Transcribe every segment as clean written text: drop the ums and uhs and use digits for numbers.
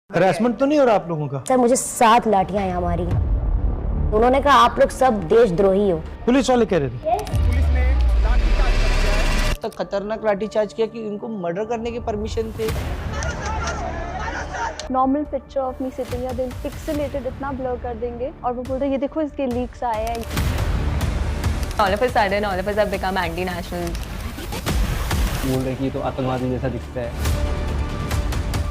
Harassment तो नहीं हो रहा आप लोगों का? सर मुझे 7 लाठियां यहाँ मारी। उन्होंने कहा आप लोग सब देशद्रोही हो। पुलिस वाले कह रहे थे। तक खतरनाक लाठीचार्ज किया कि उनको मर्डर करने की परमिशन थे। Normal picture of me sitting या देन पिक्सेलेटेड इतना ब्लर कर देंगे और वो बोलते हैं ये देखो इसके लीक्स आए हैं। All of a sudden, all of us have become anti-national. बोल रहे कि तो आतंकवादी जैसा दिखता है।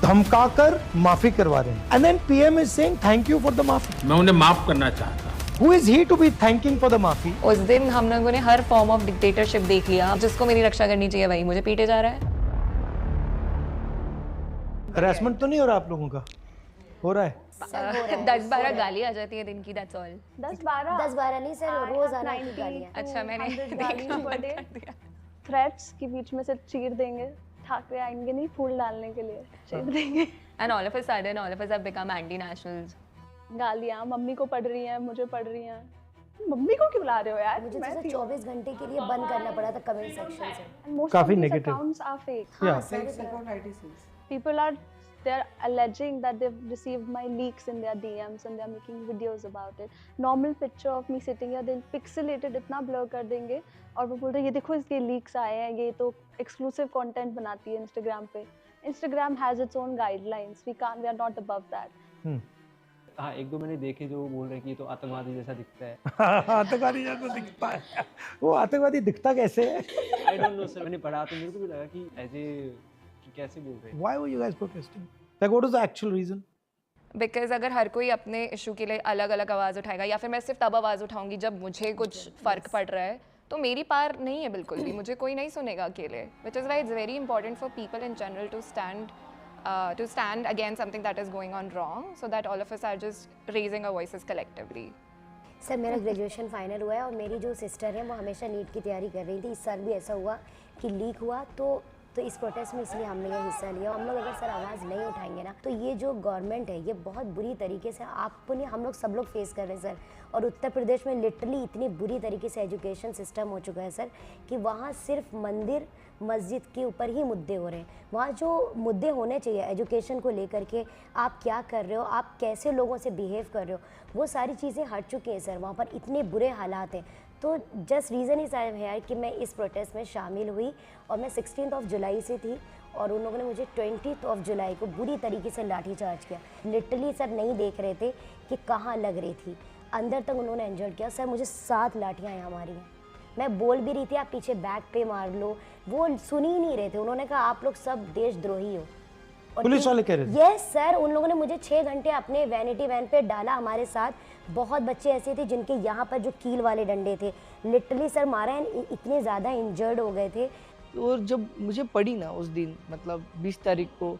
धमकाकर माफी करवा रहे हैं। And then PM is saying thank you for the माफी। मैं उन्हें माफ करना चाहता हूँ। Who is he to be thanking for the माफी? उस दिन हम लोगों ने हर फॉर्म ऑफ डिक्टेटरशिप देख लिया। जिसको मेरी रक्षा करनी चाहिए वही मुझे पीटे जा रहा है। हरासमेंट तो नहीं हो रहा आप लोगों का? हो रहा है? 10-12 गाली आ जाती है दिन की, that's all. 10-12 नहीं सर, रोजाना की गालियां। अच्छा मैंने देखा बंद कर दिया। थ्रेट्स के बीच में से चीर देंगे। ठाकरे आएंगे नहीं फूल डालने के लिए, चीर देंगे। And all of a sudden, all of us have become anti-nationals. गालियां मम्मी को पड़ रही हैं, मुझे पड़ रही हैं। मम्मी को क्यों बुला रहे हो यार? मुझे तो 24 घंटे के लिए बंद करना पड़ा था कमेंट सेक्शन से। काफी negative. Accounts are fake. Yeah. People are they're alleging that they've received my leaks in their DMs and they're making videos about it. Normal picture of me sitting here, they'll picselated इतना blur कर देंगे और वो बोलते हैं ये देखो इसके leaks आए हैं, ये तो exclusive content बनाती है Instagram पे. Instagram has its own guidelines. We are not above that. हाँ, एक दो मैंने देखे जो बोल रहे कि तो आतंकवादी जैसा दिखता है। आतंकवादी जैसा दिखता है। वो आतंकवादी दिखता कैसे है? आई डोंट नो सर, मैंने पढ़ा तो मेरे को भी लगा कि ऐसे कैसे बोल रहे हैं। Why were you guys protesting? Like what was the actual reason? Because अगर हर कोई अपने इशू के लिए अलग-अलग आवाज़ उठाएगा या फिर मैं सिर्फ तब आवाज़ उठाऊंगी जब मुझे कुछ फ़र्क पड़ रहा है तो मेरी पार नहीं है बिल्कुल भी, मुझे कोई नहीं सुनेगा अकेले। Which is why it's very important for people in general to stand against something that is going on wrong, so that all of us are just raising our voices collectively. Sir मेरा graduation final हुआ है और मेरी जो sister है वो हमेशा NEET की तैयारी कर रही थी। इस साल भी ऐसा हुआ कि लीक हुआ तो इस प्रोटेस्ट में इसलिए हमने ये हिस्सा लिया। हम लोग अगर सर आवाज़ नहीं उठाएंगे ना तो ये जो गवर्नमेंट है ये बहुत बुरी तरीके से आपने हम लोग सब लोग फेस कर रहे हैं सर। और उत्तर प्रदेश में लिटरली इतनी बुरी तरीके से एजुकेशन सिस्टम हो चुका है सर कि वहाँ सिर्फ मंदिर मस्जिद के ऊपर ही मुद्दे हो रहे हैं। वहाँ जो मुद्दे होने चाहिए एजुकेशन को लेकर के, आप क्या कर रहे हो, आप कैसे लोगों से बिहेव कर रहे हो, वो सारी चीज़ें हट चुकी हैं सर। वहाँ पर इतने बुरे हालात हैं। तो जस्ट रीज़न ही साहब है कि मैं इस प्रोटेस्ट में शामिल हुई और मैं 16 जुलाई से थी और उन लोगों ने मुझे 20 जुलाई को बुरी तरीके से लाठीचार्ज किया। लिटरली सर नहीं देख रहे थे कि कहाँ लग रही थी, अंदर तक उन्होंने इंजर्ड किया। सर मुझे 7 लाठियाँ यहाँ मारी हैं। मैं बोल भी रही थी आप पीछे बैक पे मार लो, वो सुन ही नहीं रहे थे। उन्होंने कहा आप लोग सब देशद्रोही हो। पुलिस वाले कह रहे थे? यस सर, उन लोगों ने मुझे 6 घंटे अपने वैनिटी वैन पे डाला हमारे साथ। बहुत बच्चे ऐसे थे जिनके यहाँ पर जो कील वाले डंडे थे लिटरली सर मारा है, इतने ज़्यादा इंजर्ड हो गए थे। और जब मुझे पड़ी ना उस दिन मतलब 20 तारीख को,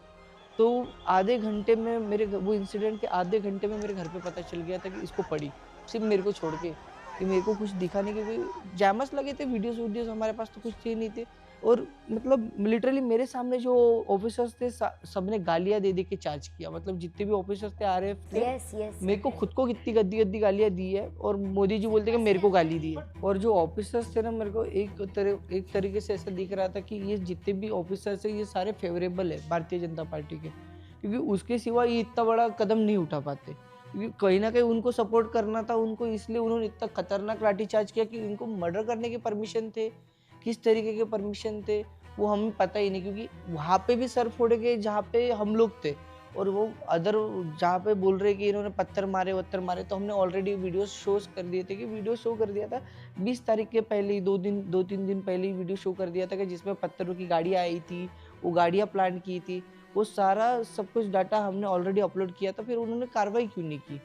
तो आधे घंटे में मेरे वो इंसिडेंट के आधे घंटे में मेरे घर पे पता चल गया था कि इसको पड़ी, सिर्फ मेरे को छोड़ के। कि मेरे को कुछ दिखा नहीं क्योंकि जैमस लगे थे, वीडियोस हमारे पास तो कुछ थे नहीं थे। और मतलब लिटरली मेरे सामने जो ऑफिसर्स थे सबने गालियां दे के चार्ज किया। मतलब जितने भी ऑफिसर्स थे आ रहे थे, यस मेरे को खुद को कितनी गद्दी गालियां दी है और मोदी जी बोलते कि मेरे को गाली दी है। और जो ऑफिसर्स थे ना, मेरे को एक तरीके से ऐसा दिख रहा था कि ये जितने भी ऑफिसर्स है ये सारे फेवरेबल है भारतीय जनता पार्टी के, क्योंकि उसके सिवा ये इतना बड़ा कदम नहीं उठा पाते। क्योंकि कहीं ना कहीं उनको सपोर्ट करना था उनको, इसलिए उन्होंने इतना खतरनाक लाठीचार्ज किया कि उनको मर्डर करने के परमिशन थे, किस तरीके के परमिशन थे वो हमें पता ही नहीं। क्योंकि वहाँ पे भी सर फोड़े गए जहाँ पे हम लोग थे और वो अदर जहाँ पे बोल रहे कि इन्होंने पत्थर मारे, तो हमने ऑलरेडी वीडियो शोज कर दिए थे। कि वीडियो शो कर दिया था 20 तारीख के पहले ही, 2-3 दिन पहले ही वीडियो शो कर दिया था कि जिसमें पत्थरों की गाड़ियाँ आई थी, वो गाड़ियाँ प्लान की थी, वो सारा सब कुछ डाटा हमने ऑलरेडी अपलोड किया था। फिर उन्होंने कार्रवाई क्यों नहीं की?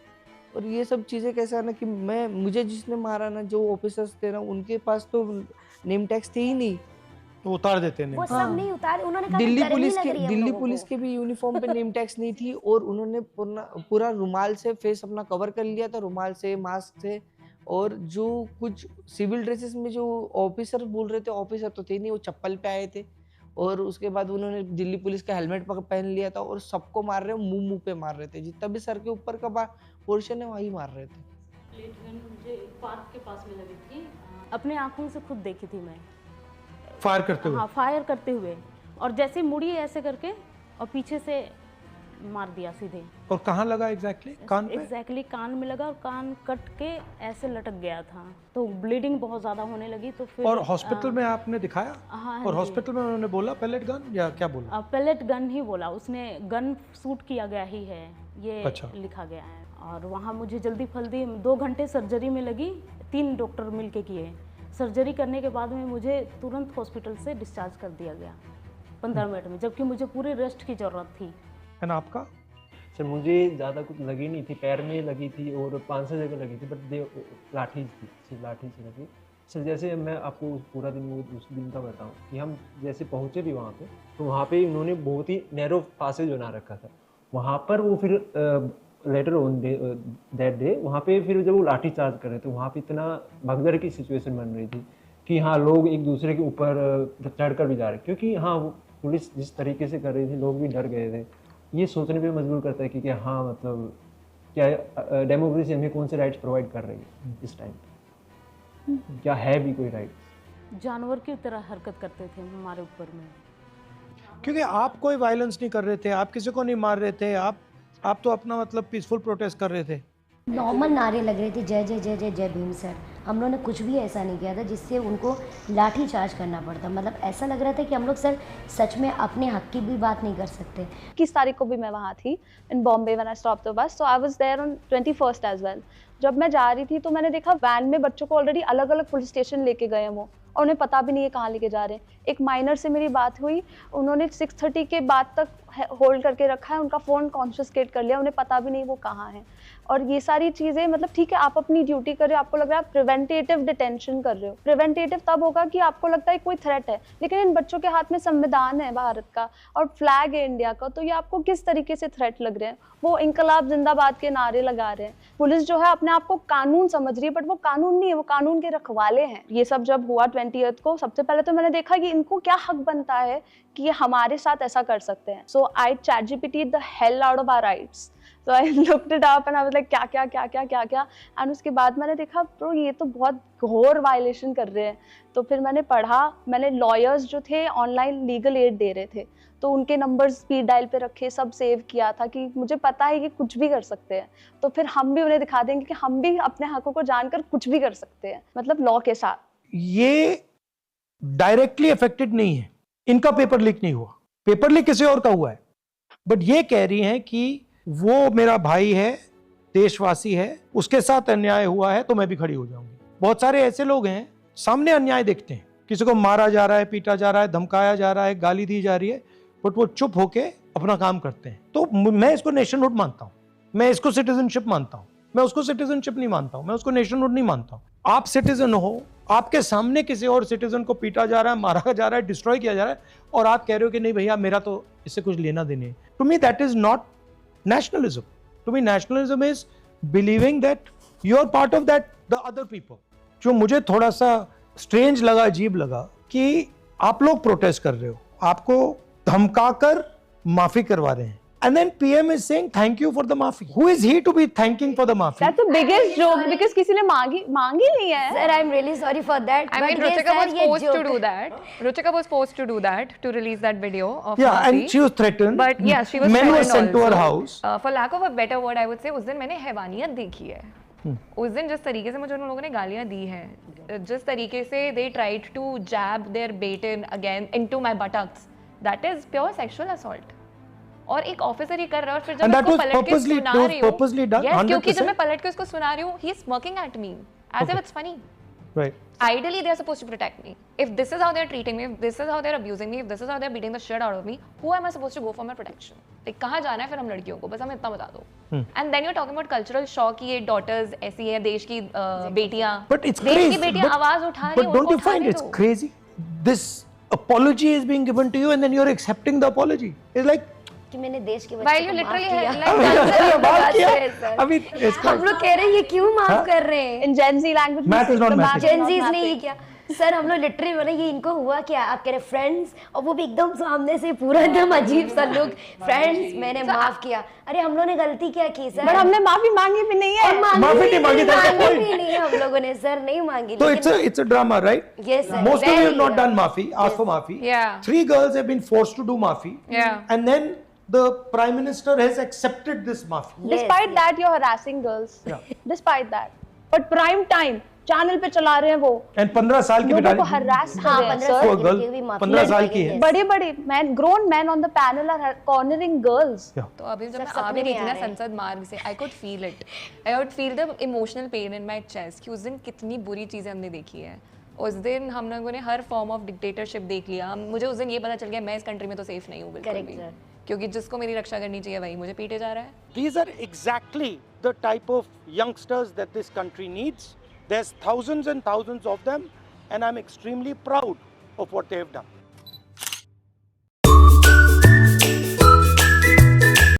और ये सब चीज़ें कैसे आना कि मुझे जिसने मारा ना, जो ऑफिसर्स थे ना, उनके पास तो नेम टैग्स थे ही नहीं, तो उतार देते हैं। वो सब नहीं उतारे, उन्होंने कहा दिल्ली पुलिस के भी यूनिफॉर्म पे नेम टैग्स नहीं थी और उन्होंने पूरा रुमाल से फेस अपना कवर कर लिया था, रुमाल से, मास्क से। और जो कुछ सिविल ड्रेसेस में जो ऑफिसर बोल रहे थे, ऑफिसर तो थे नहीं, वो चप्पल पे आए थे। और उसके बाद उन्होंने दिल्ली पुलिस का हेलमेट पहन लिया था और सबको मार रहे, मुंह पे मार रहे थे, जितना भी सर के ऊपर का पोर्शन है वहीं मार रहे थे। प्लेट गन मुझे पार्क के पास में लगी थी। अपने आंखों से खुद देखी थी मैं, फायर करते हुए। हाँ, फायर करते हुए। और जैसे मुड़ी ऐसे करके और पीछे से मार दिया सीधे। और कहाँ लगा एग्जैक्टली? कान पे? एग्जैक्टली कान में लगा और कान कट के ऐसे लटक गया था, तो ब्लीडिंग बहुत ज़्यादा होने लगी। तो फिर और हॉस्पिटल में आपने दिखाया? हाँ और जी। हॉस्पिटल में उन्होंने बोला पैलेट गन या क्या बोला? पेलेट गन ही बोला उसने, गन शूट किया गया ही है ये अच्छा। लिखा गया है। और वहाँ मुझे जल्दी फल्दी 2 घंटे सर्जरी में लगी, 3 डॉक्टर मिल के किए। सर्जरी करने के बाद में मुझे तुरंत हॉस्पिटल से डिस्चार्ज कर दिया गया 15 मिनट में, जबकि मुझे पूरे रेस्ट की ज़रूरत थी। है ना आपका? सर मुझे ज़्यादा कुछ लगी नहीं थी, पैर में लगी थी और 5-6 जगह लगी थी, बट लाठी थी, सिर्फ लाठी से लगी। सर जैसे मैं आपको पूरा दिन उस दिन का बताऊं कि हम जैसे पहुंचे भी वहाँ पे, तो वहाँ पे उन्होंने बहुत ही नैरो पासेज बना रखा था वहाँ पर। वो फिर लेटर ऑन दैट डे वहाँ पे फिर जब वो लाठी चार्ज कर रहे थे, वहाँ पे इतना भगदड़ की सिचुएशन बन रही थी कि हाँ लोग एक दूसरे के ऊपर चढ़कर भी जा रहे, क्योंकि हाँ वो पुलिस जिस तरीके से कर रही थी लोग भी डर गए थे। ये सोचने पे मजबूर करता है कि क्या हाँ मतलब क्या डेमोक्रेसी हमें कौन से राइट्स प्रोवाइड कर रही है इस टाइम, क्या है भी कोई राइट? जानवर की तरह हरकत करते थे हमारे ऊपर में। क्योंकि आप कोई वायलेंस नहीं कर रहे थे, आप किसी को नहीं मार रहे थे, आप तो अपना मतलब पीसफुल प्रोटेस्ट कर रहे थे। नॉर्मल नारे लग रहे थे, जय जय जय जय जय भीम सर। हम लोगों ने कुछ भी ऐसा नहीं किया था जिससे उनको लाठी चार्ज करना पड़ता। मतलब ऐसा लग रहा था कि हम लोग सर सच में अपने हक की भी बात नहीं कर सकते। 21 तारीख को भी मैं वहाँ थी in Bombay when I stop the bus, so I was there on 21st as well. जब मैं जा रही थी तो मैंने देखा वैन में बच्चों को ऑलरेडी अलग अलग पुलिस स्टेशन लेके गए हैं वो, और उन्हें पता भी नहीं है कहाँ लेके जा रहे हैं। एक माइनर से मेरी बात हुई, उन्होंने 6:30 के बाद तक होल्ड करके रखा है, उनका फ़ोन कॉन्फिस्केट कर लिया, उन्हें पता भी नहीं वो कहाँ है। और ये सारी चीज़ें मतलब ठीक है आप अपनी ड्यूटी कर रहे हो, आपको लग रहा है आप प्रिवेंटेटिव डिटेंशन कर रहे हो। प्रिवेंटेटिव तब होगा कि आपको लगता है कोई थ्रेट है, लेकिन इन बच्चों के हाथ में संविधान है भारत का और फ्लैग है इंडिया का, तो ये आपको किस तरीके से थ्रेट लग रहे हैं? वो इंकलाब जिंदाबाद के नारे लगा रहे हैं। पुलिस जो है अपने आप को कानून समझ रही है, बट वो कानून नहीं है, वो कानून के रखवाले हैं। ये सब जब हुआ 20th को, सबसे पहले तो मैंने देखा कि इनको क्या हक बनता है कि ये हमारे साथ ऐसा कर सकते हैं। So I ChatGPT the hell out of our rights. So I looked it up and I was like क्या एंड उसके बाद मैंने देखा ब्रो ये तो बहुत घोर वायलेशन कर रहे हैं। तो फिर मैंने पढ़ा, मैंने लॉयर्स जो थे ऑनलाइन लीगल एड दे रहे थे, तो उनके नंबर्स स्पीड डायल पे रखे, सब सेव किया था कि मुझे पता है कि कुछ भी कर सकते हैं, तो फिर हम भी उन्हें दिखा देंगे कि हम भी अपने हकों को जानकर कुछ भी कर सकते हैं, मतलब लॉ के साथ। ये डायरेक्टली अफेक्टेड नहीं है, इनका पेपर लीक नहीं हुआ, पेपर लीक किसी और का हुआ है, बट ये कह रही हैं कि वो मेरा भाई है, देशवासी है, उसके साथ अन्याय हुआ है तो मैं भी खड़ी हो जाऊंगी। बहुत सारे ऐसे लोग हैं सामने अन्याय देखते हैं, किसी को मारा जा रहा है, पीटा जा रहा है, धमकाया जा रहा है, गाली दी जा रही है, बट वो चुप होके अपना काम करते हैं। तो मैं इसको नेशनहुड मानता हूँ, मैं इसको सिटीजनशिप मानता हूँ, मैं उसको सिटीजनशिप नहीं मानता हूँ, मैं उसको नेशनहुड नहीं मानता हूँ। आप सिटीजन हो, आपके सामने किसी और सिटीजन को पीटा जा रहा है, मारा जा रहा है, डिस्ट्रॉय किया जा रहा है, और आप कह रहे हो कि नहीं भैया मेरा तो इससे कुछ लेना देना है। To me that is not nationalism. To me nationalism is believing that you are part of that the other people. जो मुझे थोड़ा सा strange लगा, अजीब लगा कि आप लोग प्रोटेस्ट कर रहे हो, आपको धमकाकर माफी करवा रहे हैं, and then PM is saying thank you for the maafi. Who is he to be thanking for the maafi? That's the biggest joke because किसी ने मांगी नहीं है। Sir, I'm really sorry for that. I mean, Ruchika was supposed to do that. Ruchika was supposed to do that, to release that video of Yeah, Maafi. and she was threatened. But yeah, she was Men were threatened sent to her also. house. For lack of a better word, I would say उस दिन मैंने हैवानियत देखी है। उस दिन जिस तरीके से मुझे उन लोगों ने गालियाँ दी हैं, जिस तरीके से they tried to jab their baton again into my buttocks, that is pure sexual assault. और एक ऑफिसर ये कर रहा है और फिर जब मैं उसको पलट के सुना रही हूँ, yes, क्योंकि जब मैं पलट के उसको सुना रही हूँ, he is smirking at me as if it's funny. Right. Ideally, they are supposed to protect me. If this is how they are treating me, if this is how they are abusing me, if this is how they are beating the shit out of me, who am I supposed to go for my protection? Like कहाँ जाना है फिर हम लड़कियों को, बस हमें इतना बता दो. And then you're talking about cultural shock कि ये daughters ऐसी है, देश की बेटियाँ, But it's देश crazy. की बेटियाँ आवाज उठा रही हैं, But don't उनको you find उठाने it's दो. crazy? This apology is being given to you and then you're accepting the apology. It's like कि मैंने देश के While बच्चों you को माफ literally किया। like बात किया सर। अभी इसका हम लोग कह रहे हैं ये क्यों माफ कर रहे हैं? In Gen Z language, Math is not math. Gen Zs ने ये क्या? सर हम लोग लिटरली बोले ये इनको हुआ क्या? आप कह रहे फ्रेंड्स, और वो भी एकदम सामने से पूरा एकदम अजीब सा लुक, फ्रेंड्स मैंने माफ किया। अरे हम लोगों ने गलती क्या की सर? बट हमने माफी मांगी भी नहीं है। माफी नहीं मांगी, that's the point. भी नहीं हम लोगों ने सर नहीं मांगी। So it's a drama, right? Yes, sir. Most of you have Very, not done maafi, asked for maafi. Yeah. 3 girls have been forced to do maafi. Yeah. And then the Prime Minister has accepted this mafia. Despite that, you're harassing girls. Yeah. Despite that. But prime time, channel पे चला रहे हैं वो. And 15 साल की लोगों को harass कर हाँ, रहे हैं, 15 sir. साल वो की गर्ल लड़की भी माफी 15 साल की है. Yes. बड़े-बड़े men, grown men on the panel are cornering girls. तो अभी जब मैं सपने आ भी रही में थी आ ना रहे हैं। संसद मार्ग से, I could feel it. I could feel the emotional pain in my chest कि उस दिन कितनी बुरी चीज़ें हमने देखी है. उस दिन हम लोगों ने हर फॉर्म ऑफ डिक्टेटरशिप देख लिया. मुझे उस दिन ये पता चल गया मैं इस कंट्री में तो सेफ नहीं हूँ बिल्कुल Correct, भी, sir. क्योंकि जिसको मेरी रक्षा करनी चाहिए वही मुझे पीटे जा रहा है. These are exactly the type of youngsters that this country needs. There's thousands and thousands of them, and I'm extremely proud of what they have done.